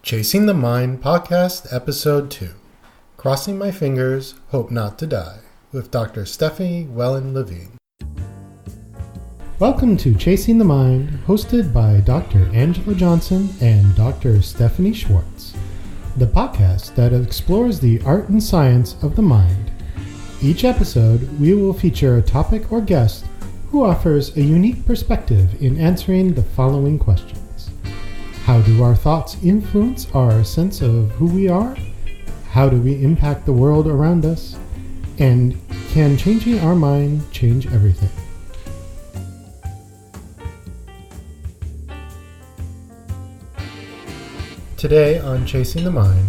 Chasing the Mind Podcast, Episode 2, Crossing My Fingers, Hope Not to Die, with Dr. Stephanie Wellen Levine. Welcome to Chasing the Mind, hosted by Dr. Angela Johnson and Dr. Stephanie Schwartz, the podcast that explores the art and science of the mind. Each episode, we will feature a topic or guest who offers a unique perspective in answering the following questions. How do our thoughts influence our sense of who we are? How do we impact the world around us? And can changing our mind change everything? Today on Chasing the Mind,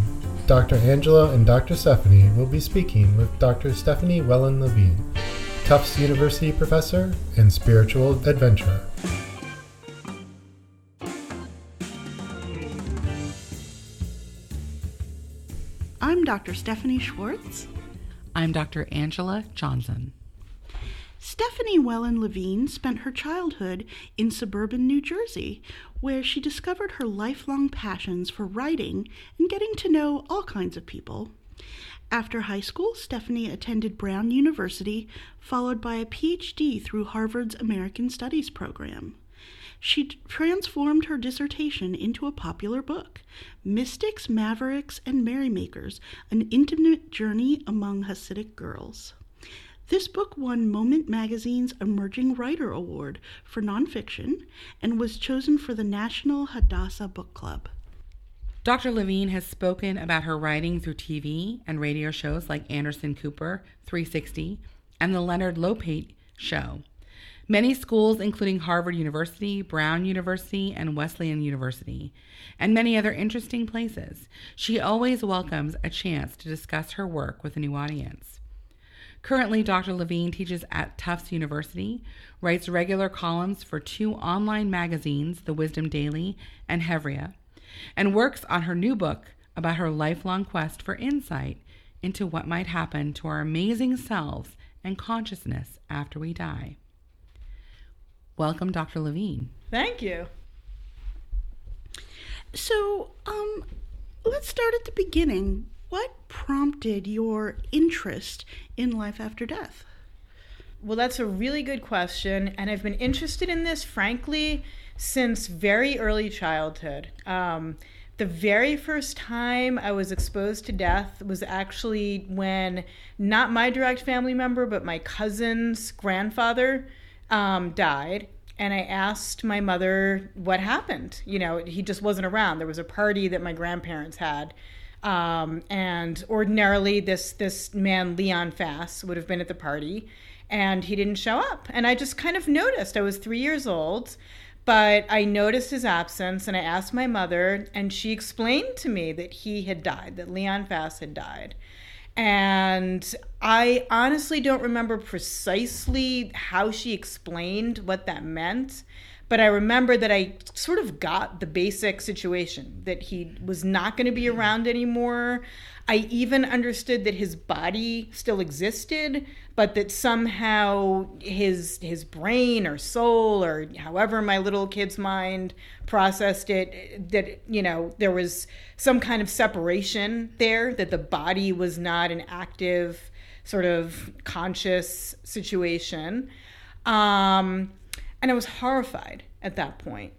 Dr. Angela and Dr. Stephanie will be speaking with Dr. Stephanie Wellen Levine, Tufts University professor and spiritual adventurer. I'm Dr. Stephanie Schwartz. I'm Dr. Angela Johnson. Stephanie Wellen Levine spent her childhood in suburban New Jersey, where she discovered her lifelong passions for writing and getting to know all kinds of people. After high school, Stephanie attended Brown University, followed by a PhD through Harvard's American Studies program. She transformed her dissertation into a popular book, Mystics, Mavericks, and Merrymakers, an intimate journey among Hasidic girls. This book won Moment Magazine's Emerging Writer Award for nonfiction and was chosen for the National Hadassah Book Club. Dr. Levine has spoken about her writing through TV and radio shows like Anderson Cooper, 360, and The Leonard Lopate Show. Many schools, including Harvard University, Brown University, and Wesleyan University, and many other interesting places. She always welcomes a chance to discuss her work with a new audience. Currently, Dr. Levine teaches at Tufts University, writes regular columns for 2 online magazines, The Wisdom Daily and Hevria, and works on her new book about her lifelong quest for insight into what might happen to our amazing selves and consciousness after we die. Welcome, Dr. Levine. Thank you. So, let's start at the beginning. What prompted your interest in life after death? Well, that's a really good question, and I've been interested in this, frankly, since very early childhood. The very first time I was exposed to death was actually when not my direct family member, but my cousin's grandfather died, and I asked my mother what happened. You know, he just wasn't around. There was a party that my grandparents had, and ordinarily this man, Leon Fass, would have been at the party, and he didn't show up. And I just kind of noticed. I was 3 years old, but I noticed his absence, and I asked my mother, and she explained to me that he had died, that Leon Fass had died. And I honestly don't remember precisely how she explained what that meant, but I remember that I sort of got the basic situation, that he was not going to be around anymore. I even understood that his body still existed, but that somehow his brain or soul, or however my little kid's mind processed it, that, you know, there was some kind of separation there, that the body was not an active sort of conscious situation. And I was horrified at that point.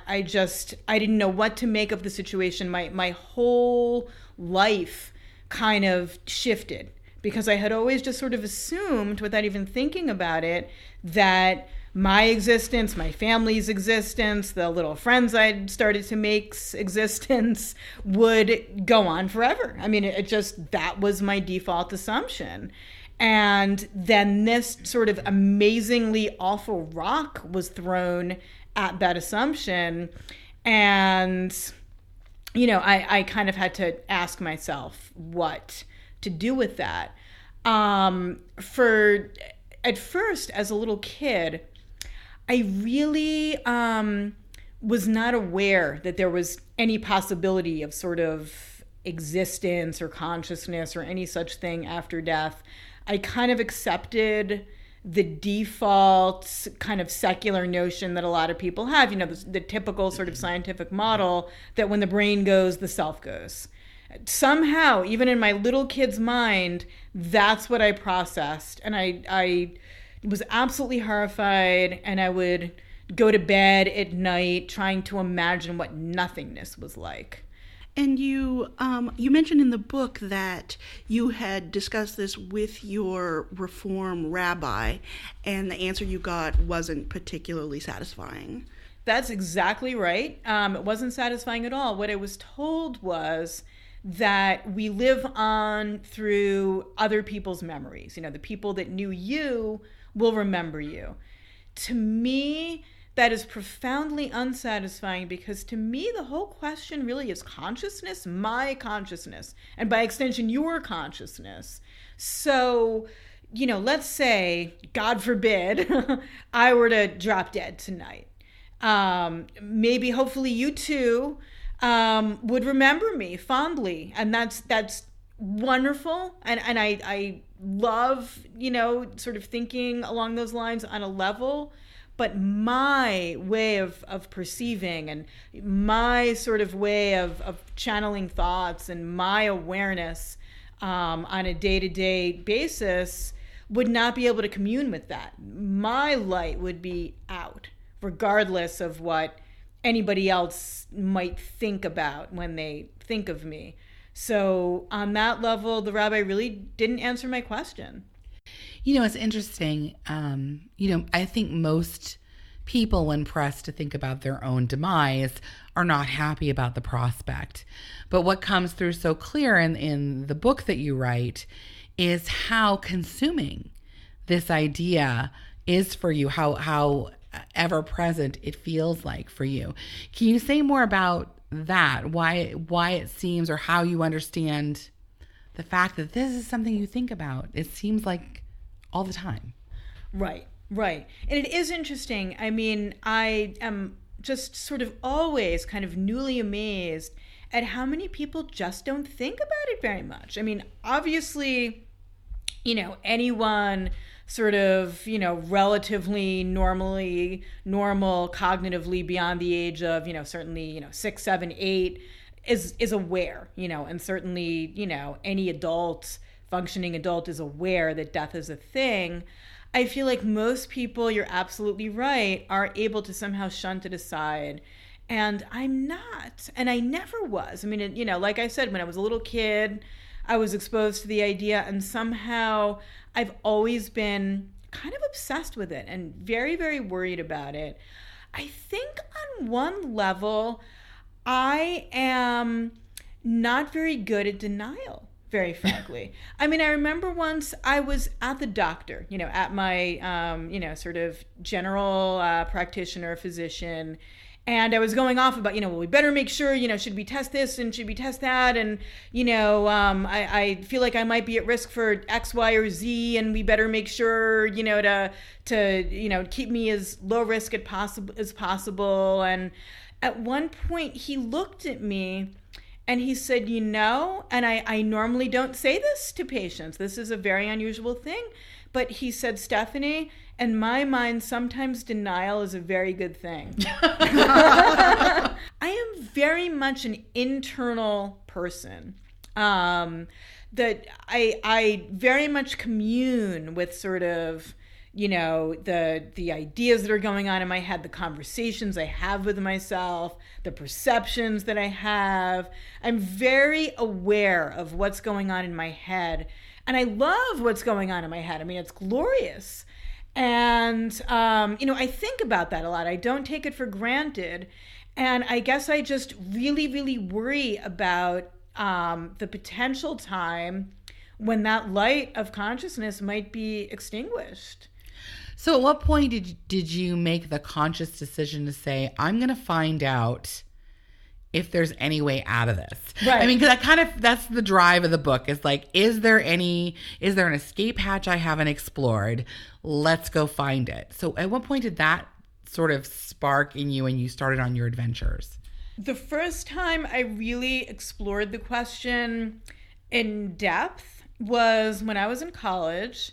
I didn't know what to make of the situation. My whole life kind of shifted, because I had always just sort of assumed, without even thinking about it, that my existence, my family's existence, the little friends I'd started to make's existence would go on forever. I mean, that was my default assumption. And then this sort of amazingly awful rock was thrown at that assumption. And, you know, I kind of had to ask myself what to do with that. At first, as a little kid, I really was not aware that there was any possibility of sort of existence or consciousness or any such thing after death. I kind of accepted the default kind of secular notion that a lot of people have, the typical sort of scientific model that when the brain goes, the self goes. Somehow, even in my little kid's mind, that's what I processed. And I was absolutely horrified, and I would go to bed at night trying to imagine what nothingness was like. And you mentioned in the book that you had discussed this with your Reform rabbi, and the answer you got wasn't particularly satisfying. That's exactly right. It wasn't satisfying at all. What I was told was that we live on through other people's memories. The people that knew you will remember you. To me, that is profoundly unsatisfying, because to me, the whole question really is consciousness, my consciousness, and by extension, your consciousness. So, let's say, God forbid, I were to drop dead tonight. Maybe, hopefully, you too would remember me fondly, and that's wonderful. And I love, sort of thinking along those lines on a level. But my way of perceiving, and my sort of way of channeling thoughts, and my awareness on a day-to-day basis would not be able to commune with that. My light would be out, regardless of what anybody else might think about when they think of me. So on that level, the rabbi really didn't answer my question. It's interesting. I think most people, when pressed to think about their own demise, are not happy about the prospect. But what comes through so clear in the book that you write is how consuming this idea is for you, how ever present it feels like for you. Can you say more about that? Why it seems, or how you understand the fact that this is something you think about? It seems like all the time. Right. And it is interesting. I mean, I am just sort of always kind of newly amazed at how many people just don't think about it very much. I mean, obviously, anyone sort of, relatively normal cognitively beyond the age of, certainly, 6, 7, 8 is aware, and certainly, any functioning adult is aware that death is a thing. I feel like most people, you're absolutely right, are able to somehow shunt it aside. And I'm not, and I never was. I mean, like I said, when I was a little kid, I was exposed to the idea, and somehow I've always been kind of obsessed with it and very, very worried about it. I think on one level, I am not very good at denial, very frankly. I mean, I remember once I was at the doctor, at my, sort of general practitioner, physician, and I was going off about, well, we better make sure, should we test this and should we test that? And, I feel like I might be at risk for X, Y, or Z, and we better make sure, to keep me as low risk as possible. And at one point he looked at me and he said, and I normally don't say this to patients. This is a very unusual thing. But he said, Stephanie, in my mind, sometimes denial is a very good thing. I am very much an internal person. That I very much commune with sort of, the ideas that are going on in my head, the conversations I have with myself, the perceptions that I have. I'm very aware of what's going on in my head. And I love what's going on in my head. I mean, it's glorious. And, I think about that a lot. I don't take it for granted. And I guess I just really, really worry about the potential time when that light of consciousness might be extinguished. So at what point did you make the conscious decision to say, I'm going to find out if there's any way out of this? Right. I mean, because that's the drive of the book. Is like, is there an escape hatch I haven't explored? Let's go find it. So at what point did that sort of spark in you and you started on your adventures? The first time I really explored the question in depth was when I was in college.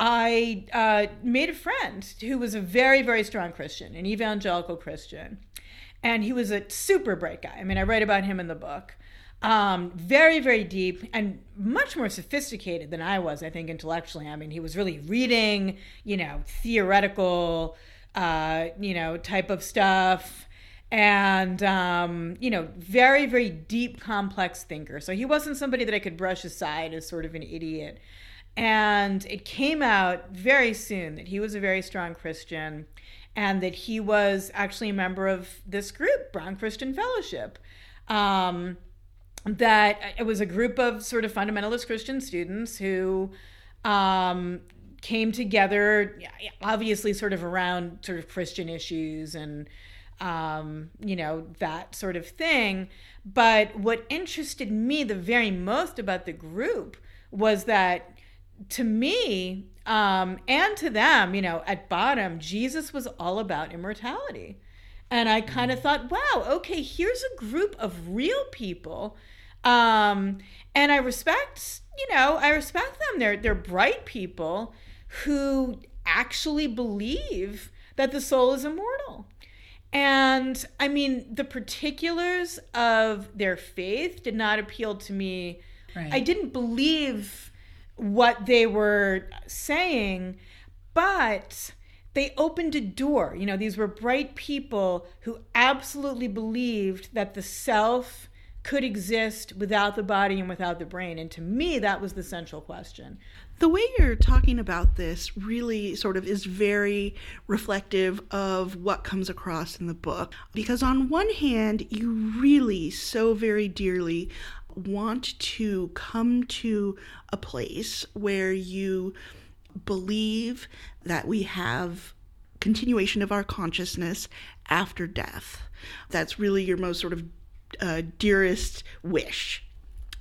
I made a friend who was a very, very strong Christian, an evangelical Christian. And he was a super bright guy. I mean, I write about him in the book. Very, very deep and much more sophisticated than I was, I think, intellectually. I mean, he was really reading, theoretical, type of stuff. And, very, very deep, complex thinker. So he wasn't somebody that I could brush aside as sort of an idiot. And it came out very soon that he was a very strong Christian and that he was actually a member of this group, Brown Christian Fellowship. That it was a group of sort of fundamentalist Christian students who came together, obviously sort of around sort of Christian issues and, that sort of thing. But what interested me the very most about the group was that to me, and to them, at bottom, Jesus was all about immortality. And I kind of thought, wow, okay, here's a group of real people. And I respect them. They're bright people who actually believe that the soul is immortal. And I mean, the particulars of their faith did not appeal to me. Right. I didn't believe what they were saying, but they opened a door. These were bright people who absolutely believed that the self could exist without the body and without the brain. And to me, that was the central question. The way you're talking about this really sort of is very reflective of what comes across in the book. Because on one hand, you really so very dearly want to come to a place where you believe that we have continuation of our consciousness after death. That's really your most sort of dearest wish.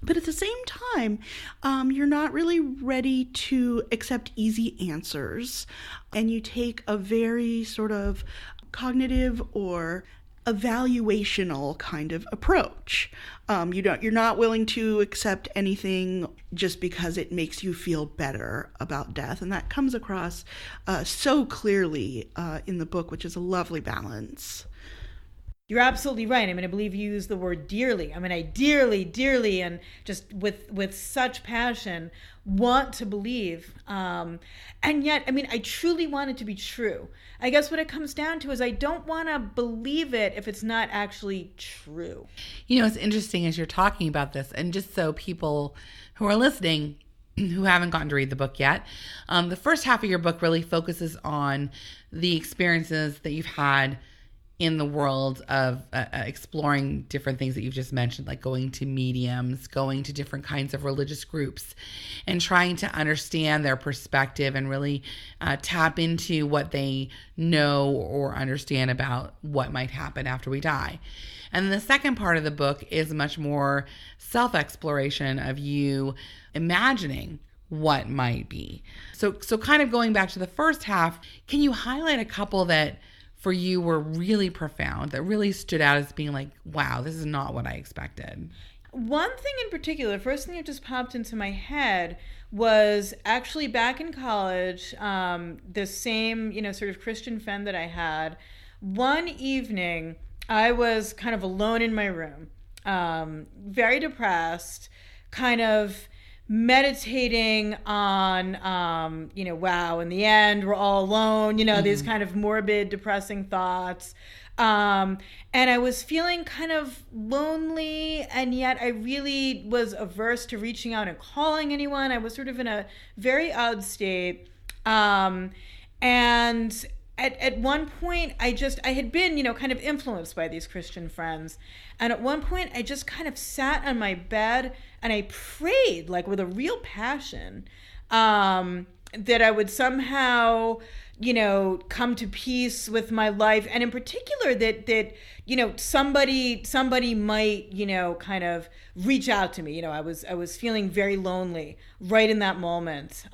But at the same time, you're not really ready to accept easy answers, and you take a very sort of cognitive or evaluational kind of approach. You're not willing to accept anything just because it makes you feel better about death, and that comes across so clearly in the book, which is a lovely balance. You're absolutely right. I mean, I believe you used the word dearly. I mean, I dearly, dearly, and just with such passion want to believe. And yet, I mean, I truly want it to be true. I guess what it comes down to is I don't want to believe it if it's not actually true. It's interesting as you're talking about this, and just so people who are listening who haven't gotten to read the book yet, the first half of your book really focuses on the experiences that you've had in the world of exploring different things that you've just mentioned, like going to mediums, going to different kinds of religious groups, and trying to understand their perspective and really tap into what they know or understand about what might happen after we die. And the second part of the book is much more self-exploration of you imagining what might be. So kind of going back to the first half, can you highlight a couple that for you were really profound, that really stood out as being like, wow, this is not what I expected? One thing in particular, the first thing that just popped into my head was actually back in college, the same, sort of Christian friend that I had. One evening, I was kind of alone in my room, very depressed, kind of meditating on, wow, in the end, we're all alone, these kind of morbid, depressing thoughts. And I was feeling kind of lonely, and yet I really was averse to reaching out and calling anyone. I was sort of in a very odd state. And at one point, I had been, kind of influenced by these Christian friends. And at one point, I just kind of sat on my bed and I prayed, like with a real passion, that I would somehow, come to peace with my life. And in particular, that somebody might, kind of reach out to me. I was feeling very lonely right in that moment.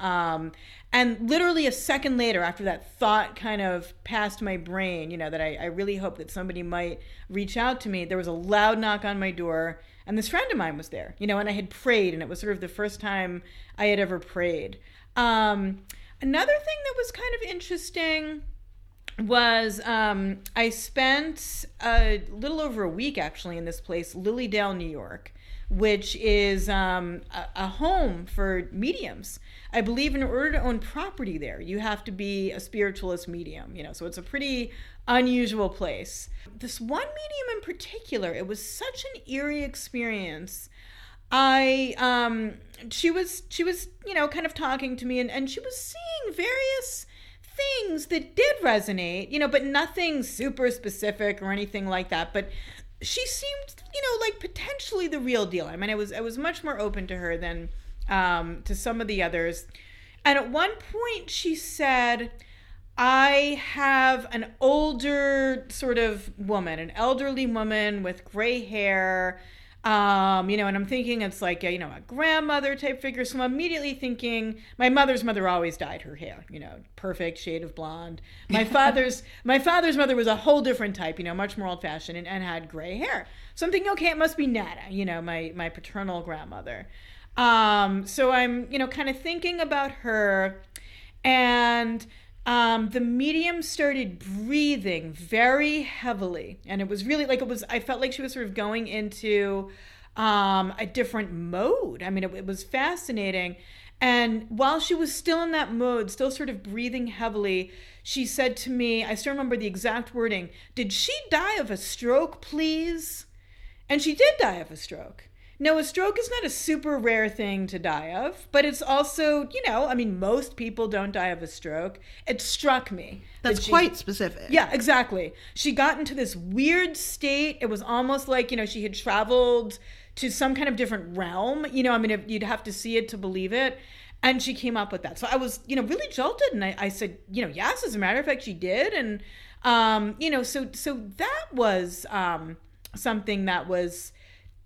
And literally a second later, after that thought kind of passed my brain, that I really hoped that somebody might reach out to me, there was a loud knock on my door, and this friend of mine was there, and I had prayed, and it was sort of the first time I had ever prayed. I Another thing that was kind of interesting was I spent a little over a week actually in this place, Lilydale, New York, which is a home for mediums. I believe in order to own property there, you have to be a spiritualist medium, so it's a pretty unusual place. This one medium in particular, it was such an eerie experience. She was kind of talking to me, and she was seeing various things that did resonate, but nothing super specific or anything like that. But she seemed, like potentially the real deal. I mean, I was much more open to her than to some of the others. And at one point she said, I have an older sort of woman, an elderly woman with gray hair, and I'm thinking it's like a grandmother type figure. So I'm immediately thinking my mother's mother always dyed her hair, perfect shade of blonde. My father's mother was a whole different type, much more old fashioned and had gray hair. So I'm thinking, okay, it must be Nana, my paternal grandmother. So I'm, kind of thinking about her, and the medium started breathing very heavily, and it was really I felt like she was sort of going into a different mode. I mean, it was fascinating. And while she was still in that mode, still sort of breathing heavily, she said to me, I still remember the exact wording, "Did she die of a stroke, please?" And she did die of a stroke. Now, a stroke is not a super rare thing to die of, but it's also, most people don't die of a stroke. It struck me. That's quite specific. Yeah, exactly. She got into this weird state. It was almost like, she had traveled to some kind of different realm. You'd have to see it to believe it. And she came up with that. So I was, really jolted. And I said, yes, as a matter of fact, she did. And, so that was something that was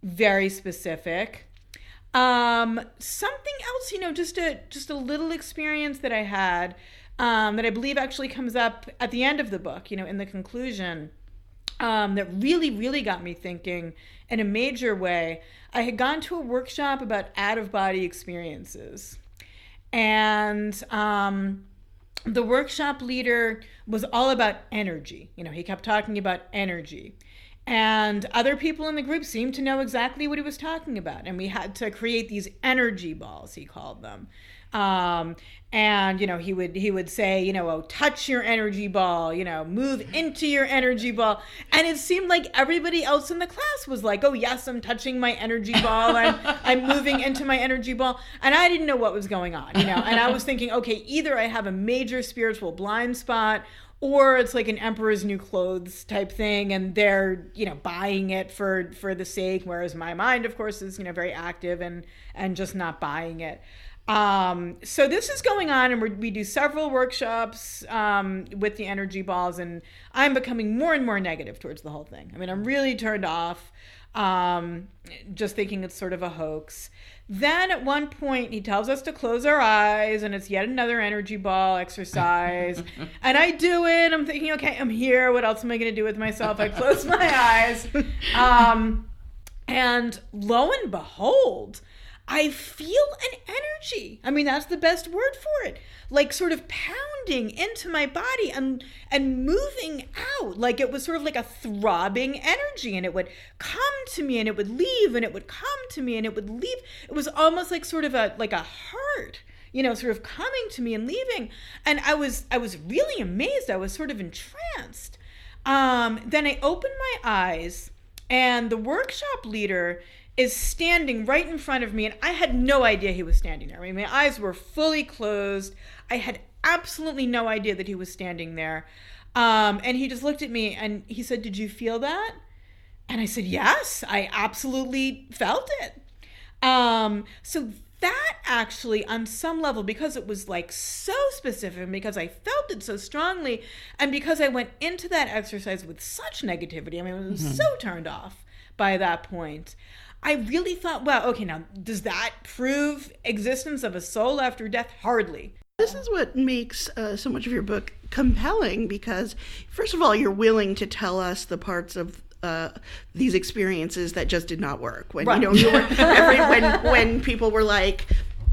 very specific. Something else, just a little experience that I had that I believe actually comes up at the end of the book, in the conclusion, that really, really got me thinking in a major way. I had gone to a workshop about out-of-body experiences, and the workshop leader was all about energy. He kept talking about energy. And other people in the group seemed to know exactly what he was talking about. And we had to create these energy balls, he called them. And, he would say, oh, touch your energy ball, move into your energy ball. And it seemed like everybody else in the class was like, oh, yes, I'm touching my energy ball. I'm moving into my energy ball. And I didn't know what was going on, and I was thinking, okay, either I have a major spiritual blind spot, or it's like an emperor's new clothes type thing, and they're, buying it for the sake, whereas my mind, of course, is, very active and just not buying it. So this is going on, and we do several workshops with the energy balls, and I'm becoming more and more negative towards the whole thing. I mean, I'm really turned off, just thinking it's sort of a hoax. Then at one point he tells us to close our eyes, and it's yet another energy ball exercise. And I do it. I'm thinking, okay, I'm here. What else am I going to do with myself? I close my eyes. And lo and behold, I feel an energy. I mean, that's the best word for it. Like sort of pounding into my body and moving out. Like it was sort of like a throbbing energy, and it would come to me and it would leave, and it would come to me and it would leave. It was almost like sort of a heart, sort of coming to me and leaving. And I was really amazed. I was sort of entranced. Then I opened my eyes, and the workshop leader is standing right in front of me, and I had no idea he was standing there. I mean, my eyes were fully closed. I had absolutely no idea that he was standing there. And he just looked at me and he said, "Did you feel that?" And I said, "Yes, I absolutely felt it." So that actually, on some level, because it was like so specific, and because I felt it so strongly, and because I went into that exercise with such negativity, I mean, I was so turned off by that point, I really thought, wow, okay, now, does that prove existence of a soul after death? Hardly. This is what makes so much of your book compelling, because, first of all, you're willing to tell us the parts of these experiences that just did not work. When, right. When people were like,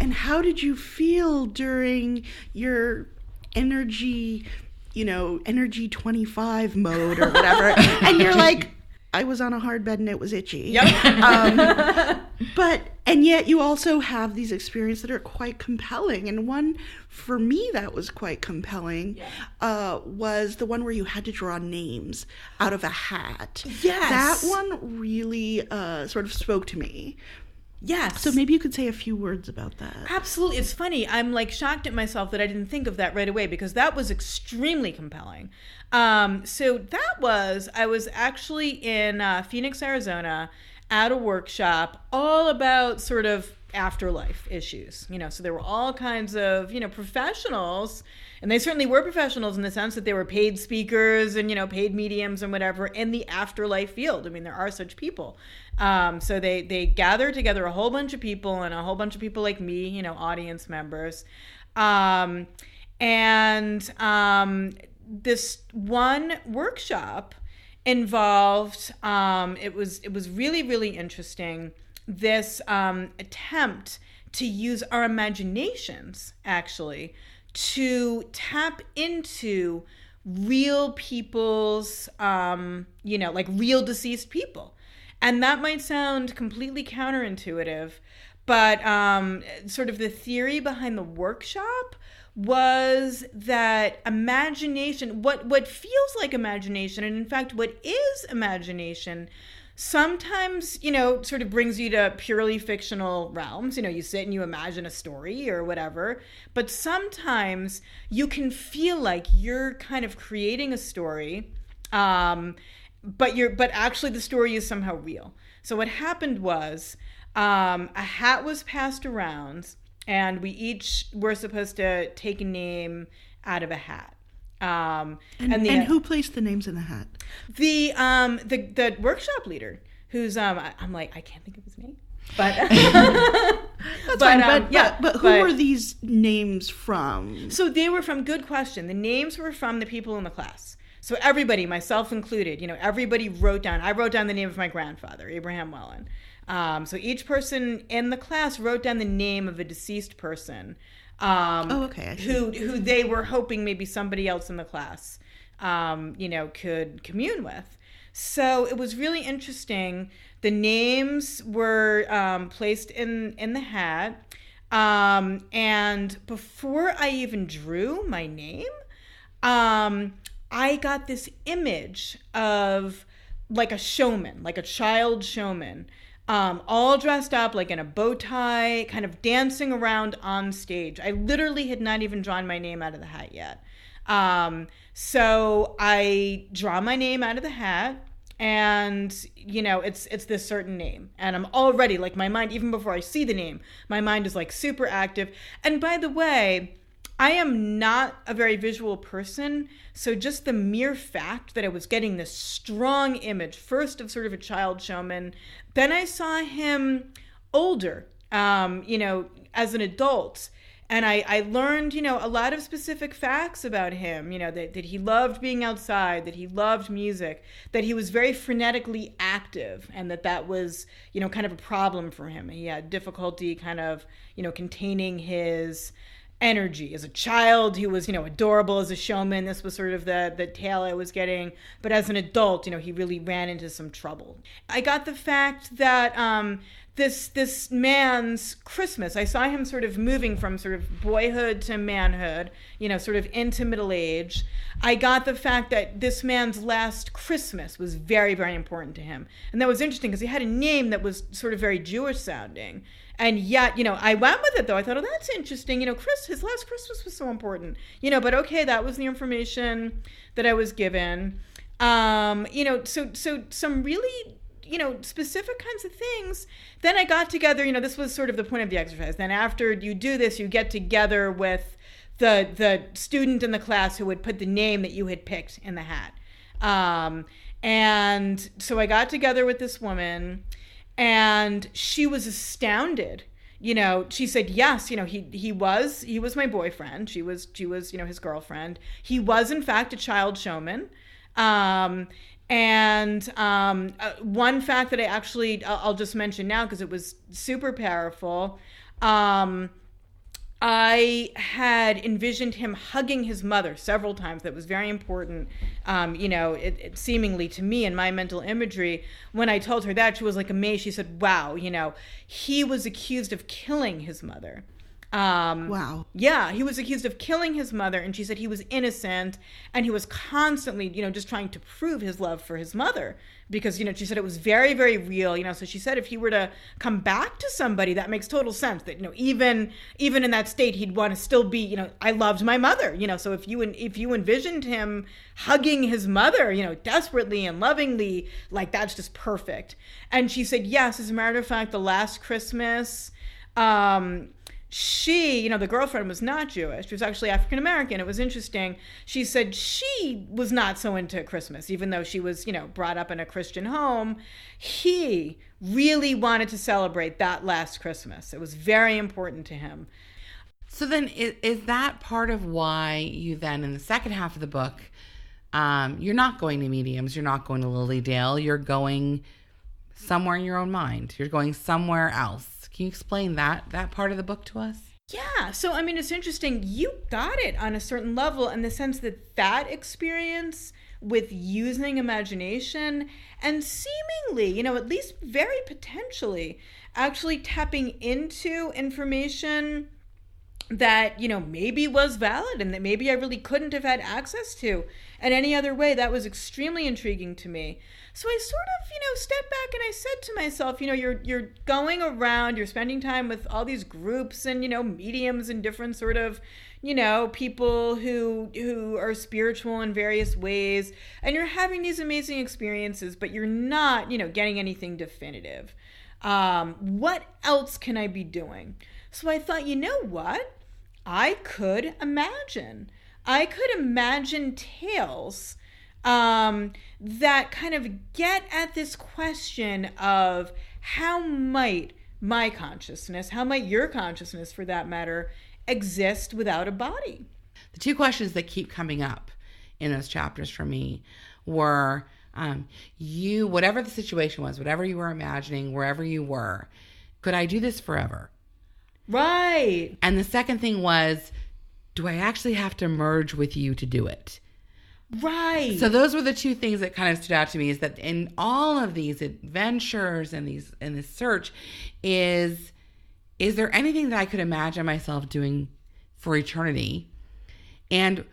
And how did you feel during your energy 25 mode or whatever? And you're like, I was on a hard bed and it was itchy. Yep. And yet you also have these experiences that are quite compelling. And one for me that was quite compelling was the one where you had to draw names out of a hat. Yes. That one really sort of spoke to me. Yes. So maybe you could say a few words about that. Absolutely. It's funny. I'm like shocked at myself that I didn't think of that right away, because that was extremely compelling. So I was actually in Phoenix, Arizona at a workshop all about sort of afterlife issues. So there were all kinds of, professionals, and they certainly were professionals in the sense that they were paid speakers and, paid mediums and whatever in the afterlife field. I mean, there are such people. So they gathered together a whole bunch of people, and a whole bunch of people like me, audience members. This one workshop involved, it was really, really interesting, this attempt to use our imaginations, actually, to tap into real people's, like real deceased people. And that might sound completely counterintuitive, but sort of the theory behind the workshop was that imagination, what feels like imagination, and in fact what is imagination, sometimes, sort of brings you to purely fictional realms. You sit and you imagine a story or whatever, but sometimes you can feel like you're kind of creating a story, but actually the story is somehow real. So what happened was, a hat was passed around, and we each were supposed to take a name out of a hat. And who placed the names in the hat? The workshop leader, who's I'm like, I can't think of his name, but that's fine. But who were these names from? So they were from, good question. The names were from the people in the class. So everybody, myself included, everybody wrote down. I wrote down the name of my grandfather, Abraham Wellen. So each person in the class wrote down the name of a deceased person. Who they were hoping maybe somebody else in the class, could commune with. So it was really interesting. The names were placed in the hat, and before I even drew my name, I got this image of like a showman, like a child showman, all dressed up like in a bow tie, kind of dancing around on stage. I literally had not even drawn my name out of the hat yet. So I draw my name out of the hat, and it's this certain name, and I'm already like, my mind, even before I see the name, my mind is like super active. And by the way, I am not a very visual person, so just the mere fact that I was getting this strong image, first of sort of a child showman, then I saw him older, as an adult, and I learned, a lot of specific facts about him, that he loved being outside, that he loved music, that he was very frenetically active, and that was, kind of a problem for him. He had difficulty kind of, containing his energy. As a child, he was, adorable as a showman. This was sort of the tale I was getting. But as an adult, he really ran into some trouble. I got the fact that this man's Christmas, I saw him sort of moving from sort of boyhood to manhood, sort of into middle age. I got the fact that this man's last Christmas was very, very important to him. And that was interesting because he had a name that was sort of very Jewish sounding. And yet, I went with it, though. I thought, oh, that's interesting. His last Christmas was so important. But okay, that was the information that I was given. So some really, specific kinds of things. Then I got together, this was sort of the point of the exercise. Then after you do this, you get together with the student in the class who would put the name that you had picked in the hat. And so I got together with this woman, and she was astounded. She said, yes, he was my boyfriend. She was, his girlfriend. He was, in fact, a child showman. One fact that I'll just mention now because it was super powerful. I had envisioned him hugging his mother several times. That was very important, it seemingly to me in my mental imagery. When I told her that, she was like amazed. She said, wow, he was accused of killing his mother. Wow. Yeah, he was accused of killing his mother, and she said he was innocent, and he was constantly, just trying to prove his love for his mother, because, she said it was very, very real, so she said if he were to come back to somebody, that makes total sense, that, even in that state, he'd want to still be, I loved my mother, so if you envisioned him hugging his mother, desperately and lovingly, like, that's just perfect. And she said, yes, as a matter of fact, the last Christmas, she, the girlfriend was not Jewish. She was actually African American. It was interesting. She said she was not so into Christmas, even though she was, brought up in a Christian home. He really wanted to celebrate that last Christmas. It was very important to him. So then is that part of why you then, in the second half of the book, you're not going to mediums, you're not going to Lilydale, you're going somewhere in your own mind. You're going somewhere else. Can you explain that part of the book to us? Yeah. So, it's interesting. You got it on a certain level in the sense that experience with using imagination and seemingly, at least very potentially, actually tapping into information that, maybe was valid and that maybe I really couldn't have had access to in any other way. That was extremely intriguing to me. So I sort of, stepped back and I said to myself, you're going around, you're spending time with all these groups and, mediums and different sort of, people who are spiritual in various ways, and you're having these amazing experiences, but you're not, getting anything definitive. What else can I be doing? So I thought, you know what? I could imagine tales that kind of get at this question of how might my consciousness, how might your consciousness for that matter, exist without a body? The two questions that keep coming up in those chapters for me were, whatever the situation was, whatever you were imagining, wherever you were, could I do this forever? Right. And the second thing was, do I actually have to merge with you to do it? Right. So those were the two things that kind of stood out to me, is that in all of these adventures and in this search, is there anything that I could imagine myself doing for eternity? And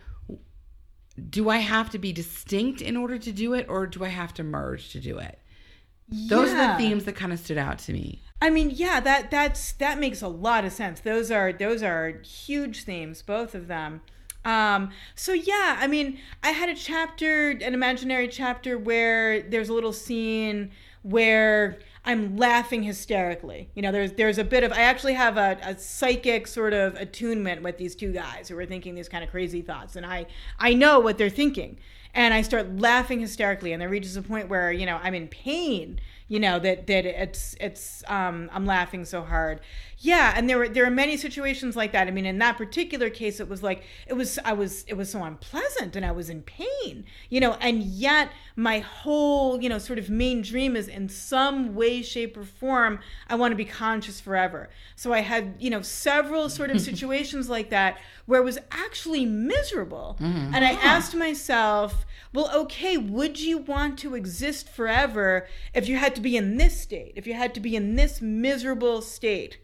do I have to be distinct in order to do it, or do I have to merge to do it? Those are the themes that kind of stood out to me. That makes a lot of sense. Those are huge themes, both of them. I had an imaginary chapter where there's a little scene where I'm laughing hysterically. There's a bit of, I actually have a psychic sort of attunement with these two guys who are thinking these kind of crazy thoughts, and I know what they're thinking, and I start laughing hysterically, and there reaches a point where, I'm in pain, that it's I'm laughing so hard. Yeah, and there are many situations like that. In that particular case, it was so unpleasant, and I was in pain, and yet my whole, sort of main dream is in some way, shape, or form, I want to be conscious forever. So I had, several sort of situations like that where it was actually miserable. Mm-hmm. And I asked myself, well, okay, would you want to exist forever if you had to be in this state, if you had to be in this miserable state?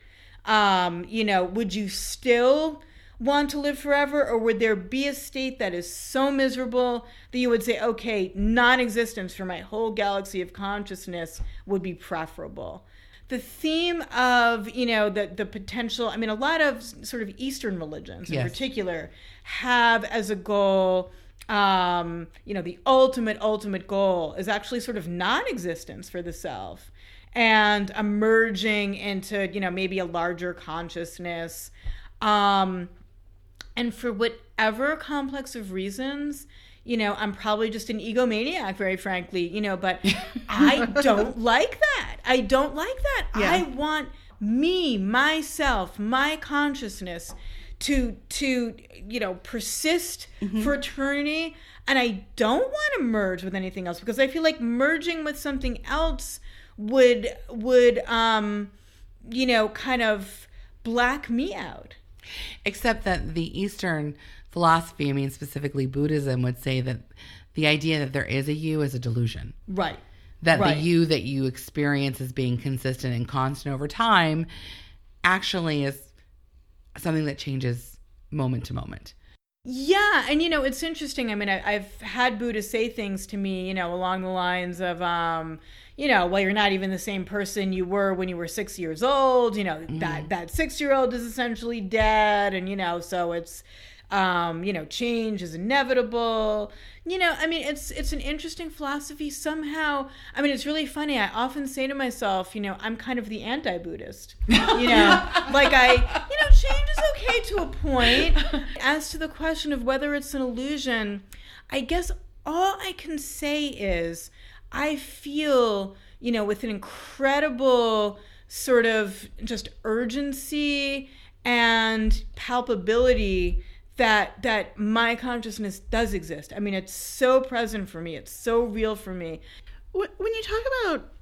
Would you still want to live forever, or would there be a state that is so miserable that you would say, okay, non-existence for my whole galaxy of consciousness would be preferable? The theme of, the potential, a lot of sort of Eastern religions in particular have as a goal, the ultimate goal is actually sort of non-existence for the self and emerging into, maybe a larger consciousness. And for whatever complex of reasons, I'm probably just an egomaniac, very frankly, but I don't like that. I don't like that. Yeah. I want me, myself, my consciousness to persist for eternity. And I don't want to merge with anything else, because I feel like merging with something else would kind of black me out. Except that the Eastern philosophy, I mean, specifically Buddhism, would say that the idea that there is a you is a delusion. Right. That Right. the you that you experience as being consistent and constant over time actually is something that changes moment to moment. Yeah, and it's interesting. I mean, I've had Buddhists say things to me, along the lines of, well, you're not even the same person you were when you were 6 years old. That 6-year-old is essentially dead, and so it's, change is inevitable. I mean, it's an interesting philosophy somehow. I mean, it's really funny. I often say to myself, I'm kind of the anti-Buddhist. Change is okay to a point. As to the question of whether it's an illusion, I guess all I can say is I feel, with an incredible sort of just urgency and palpability that my consciousness does exist. I mean, it's so present for me. It's so real for me. When you talk about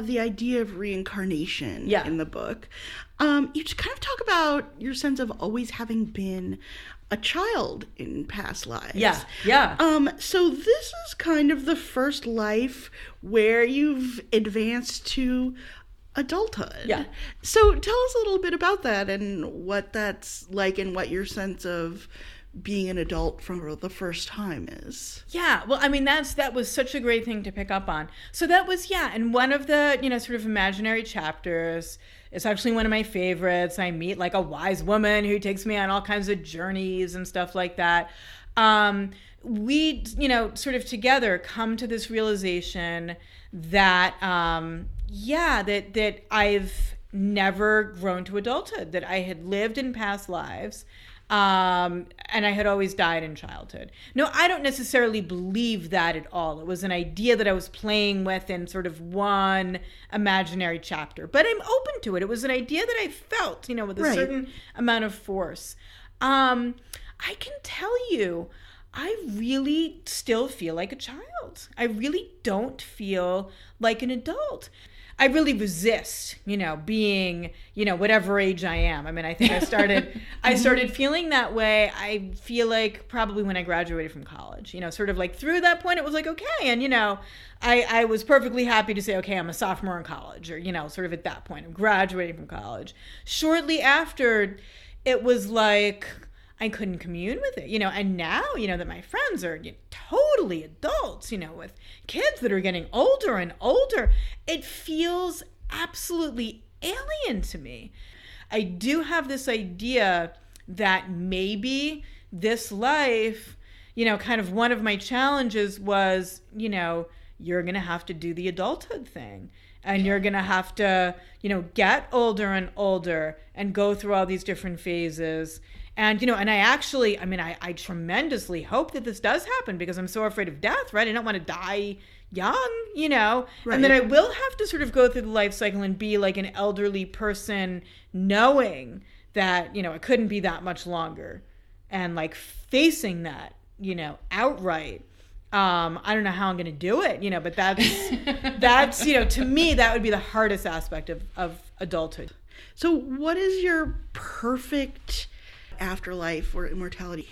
the idea of reincarnation in the book, you just kind of talk about your sense of always having been a child in past lives. Yeah. So this is kind of the first life where you've advanced to adulthood. Yeah. So tell us a little bit about that and what that's like and what your sense of being an adult for the first time is. Yeah, well, I mean, that was such a great thing to pick up on. So that was, and one of the, sort of imaginary chapters, it's actually one of my favorites. I meet like a wise woman who takes me on all kinds of journeys and stuff like that. We, sort of together come to this realization that, that I've never grown to adulthood, that I had lived in past lives, and I had always died in childhood. No, I don't necessarily believe that at all. It was an idea that I was playing with in sort of one imaginary chapter, but I'm open to it. It was an idea that I felt, with a certain amount of force. I can tell you, I really still feel like a child. I really don't feel like an adult. I really resist, being, whatever age I am. I mean, I think I started feeling that way. I feel like probably when I graduated from college, sort of like through that point, it was like, okay. And, I was perfectly happy to say, okay, I'm a sophomore in college, or, sort of at that point, I'm graduating from college. Shortly after, it was like, I couldn't commune with it, and now, that my friends are totally adults, with kids that are getting older and older, it feels absolutely alien to me. I do have this idea that maybe this life, kind of one of my challenges was, you're going to have to do the adulthood thing. And you're going to have to, get older and older and go through all these different phases. And, and I tremendously hope that this does happen because I'm so afraid of death, right? I don't want to die young, Right. And then I will have to sort of go through the life cycle and be like an elderly person knowing that, it couldn't be that much longer and like facing that, outright. I don't know how I'm going to do it, but that's, to me, that would be the hardest aspect of adulthood. So what is your perfect afterlife or immortality?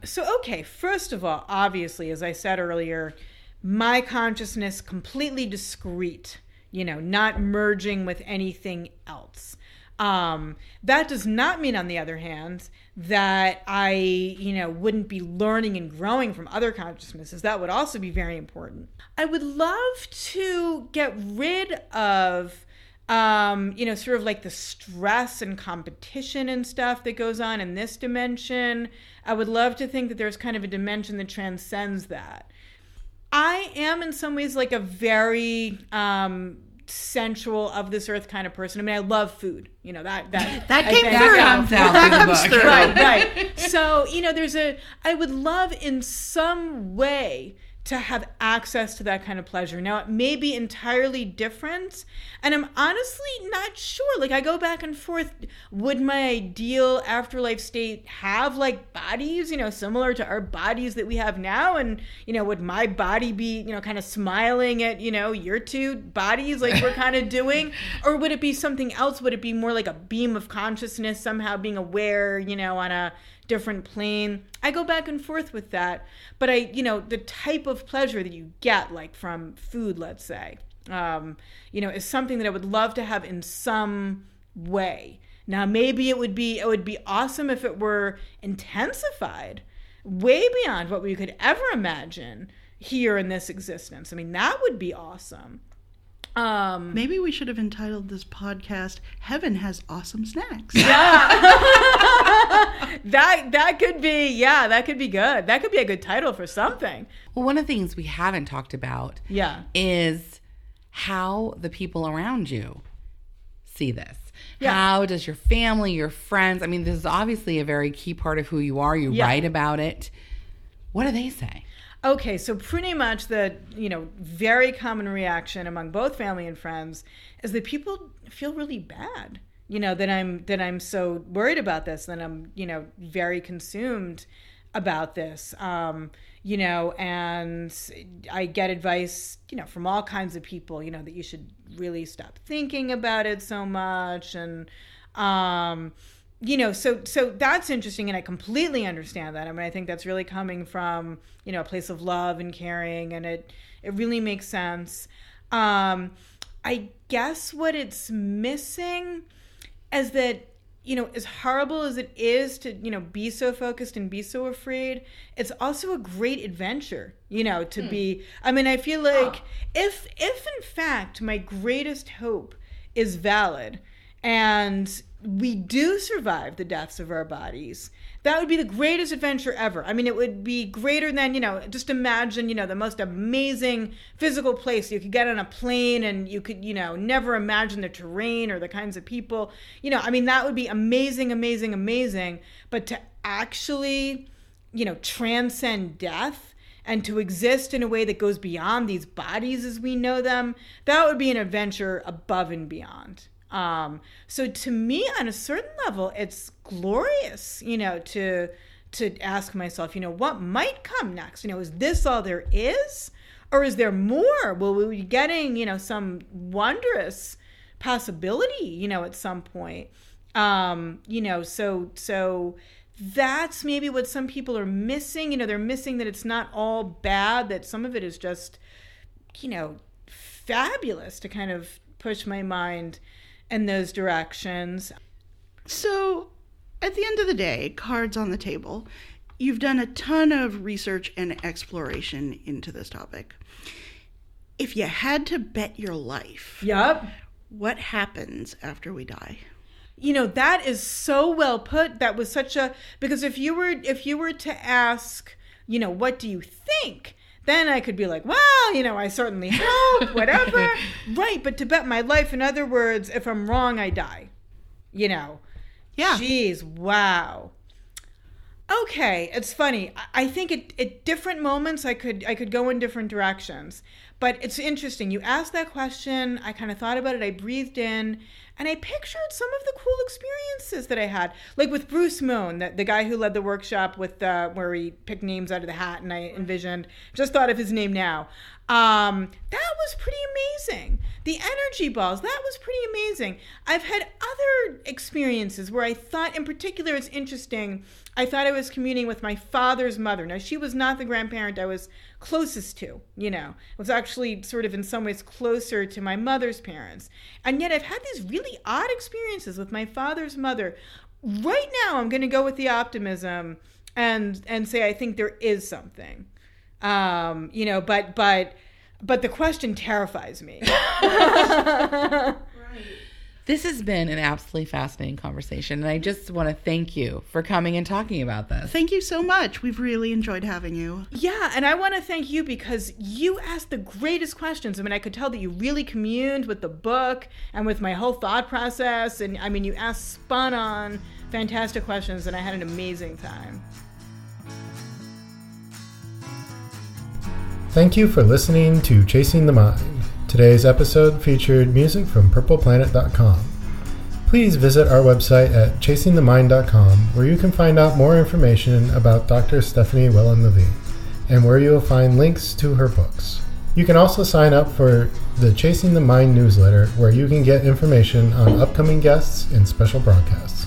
So, okay, first of all, obviously, as I said earlier, my consciousness completely discrete, not merging with anything else. That does not mean, on the other hand, that I, wouldn't be learning and growing from other consciousnesses. That would also be very important. I would love to get rid of, sort of like the stress and competition and stuff that goes on in this dimension. I would love to think that there's kind of a dimension that transcends that. I am in some ways like a very, sensual of this earth kind of person. I mean, I love food, that comes through. Right. So, I would love in some way to have access to that kind of pleasure. Now, it may be entirely different, and I'm honestly not sure. Like, I go back and forth. Would my ideal afterlife state have, like, bodies, you know, similar to our bodies that we have now? And, you know, would my body be, you know, kind of smiling at, you know, your two bodies like we're kind of doing? Or would it be something else? Would it be more like a beam of consciousness somehow being aware, you know, on a different plane? I go back and forth with that. But the type of pleasure that you get, like from food, let's say, is something that I would love to have in some way. Now, maybe it would be awesome if it were intensified way beyond what we could ever imagine here in this existence. I mean, that would be awesome. Maybe we should have entitled this podcast "Heaven Has Awesome Snacks." Yeah. that could be good. That could be a good title for something. Well, one of the things we haven't talked about is how the people around you see this. Yeah. How does your family, your friends, I mean, this is obviously a very key part of who you are. You write about it. What do they say? Okay, so pretty much the, very common reaction among both family and friends is that people feel really bad, that I'm so worried about this, that I'm, very consumed about this, and I get advice, from all kinds of people, that you should really stop thinking about it so much. And, so that's interesting, and I completely understand that. I mean, I think that's really coming from, a place of love and caring, and it really makes sense. I guess what it's missing is that, as horrible as it is to, be so focused and be so afraid, it's also a great adventure, to be. I mean, I feel like if in fact my greatest hope is valid and we do survive the deaths of our bodies, that would be the greatest adventure ever. I mean, it would be greater than, just imagine, the most amazing physical place. You could get on a plane and you could, never imagine the terrain or the kinds of people. I mean, that would be amazing, amazing, amazing. But to actually, transcend death and to exist in a way that goes beyond these bodies as we know them, that would be an adventure above and beyond. So to me, on a certain level, it's glorious, to ask myself, what might come next? Is this all there is? Or is there more? Will we be getting, some wondrous possibility, at some point? So that's maybe what some people are missing. They're missing that it's not all bad, that some of it is just, fabulous, to kind of push my mind in those directions. So, at the end of the day, cards on the table, you've done a ton of research and exploration into this topic. If you had to bet your life, what happens after we die? That is so well put. That was because if you were to ask, what do you think? Then I could be like, well, I certainly hope, whatever. Right, but to bet my life, in other words, if I'm wrong, I die. Yeah. Jeez, wow. Okay, it's funny. I think at different moments I could go in different directions. But it's interesting. You asked that question. I kind of thought about it. I breathed in. And I pictured some of the cool experiences that I had. Like with Bruce Moon, the guy who led the workshop with where he picked names out of the hat, and I envisioned, just thought of his name now. That was pretty amazing. The energy balls, that was pretty amazing. I've had other experiences where I thought, in particular, it's interesting, I thought I was communing with my father's mother. Now, she was not the grandparent I was closest to, It was actually sort of in some ways closer to my mother's parents. And yet I've had these really odd experiences with my father's mother. Right now, I'm going to go with the optimism and say I think there is something. But the question terrifies me. Right. This has been an absolutely fascinating conversation, and I just want to thank you for coming and talking about this. Thank you so much. We've really enjoyed having you. Yeah, and I want to thank you because you asked the greatest questions. I mean, I could tell that you really communed with the book and with my whole thought process, and I mean, you asked spun-on, fantastic questions, and I had an amazing time. Thank you for listening to Chasing the Mind. Today's episode featured music from purpleplanet.com. Please visit our website at chasingthemind.com, where you can find out more information about Dr. Stephanie Wellen Levine, and where you will find links to her books. You can also sign up for the Chasing the Mind newsletter, where you can get information on upcoming guests and special broadcasts.